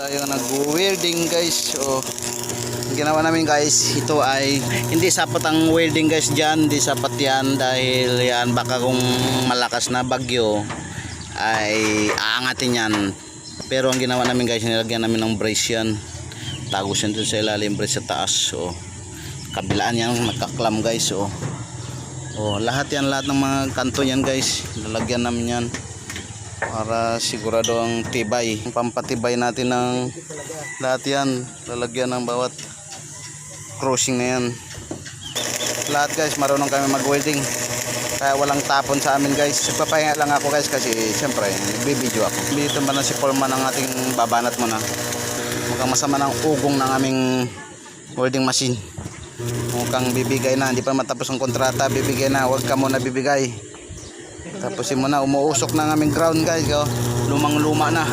tayo nag-welding guys. So ang ginawa namin guys, ito ay hindi sapat ang welding guys dyan, hindi sapat yan dahil yan baka kung malakas na bagyo ay aangatin yan. Pero ang ginawa namin guys, nilagyan namin ng brace yan, tagos yan dun sa ilalim, brace sa taas. So kabilaan yan nakaklam guys. So lahat yan, lahat ng mga kanto yan guys, lalagyan namin yan para sigurado ang tibay, pampatibay natin ng lahat yan, lalagyan ng bawat crossing na yan. Lahat guys marunong kami mag-welding, kaya walang tapon sa amin guys. Papahinga lang ako guys kasi siyempre nagbibideo ako. Dito ba na si Foreman ng ating babanat muna, mukhang masama ng ugong ng aming welding machine. Mukhang bibigay na, hindi pa matapos ang kontrata, bibigay na, huwag ka muna bibigay. Tapusin mo na, umuusok na ng aming ground guys, lumang luma na.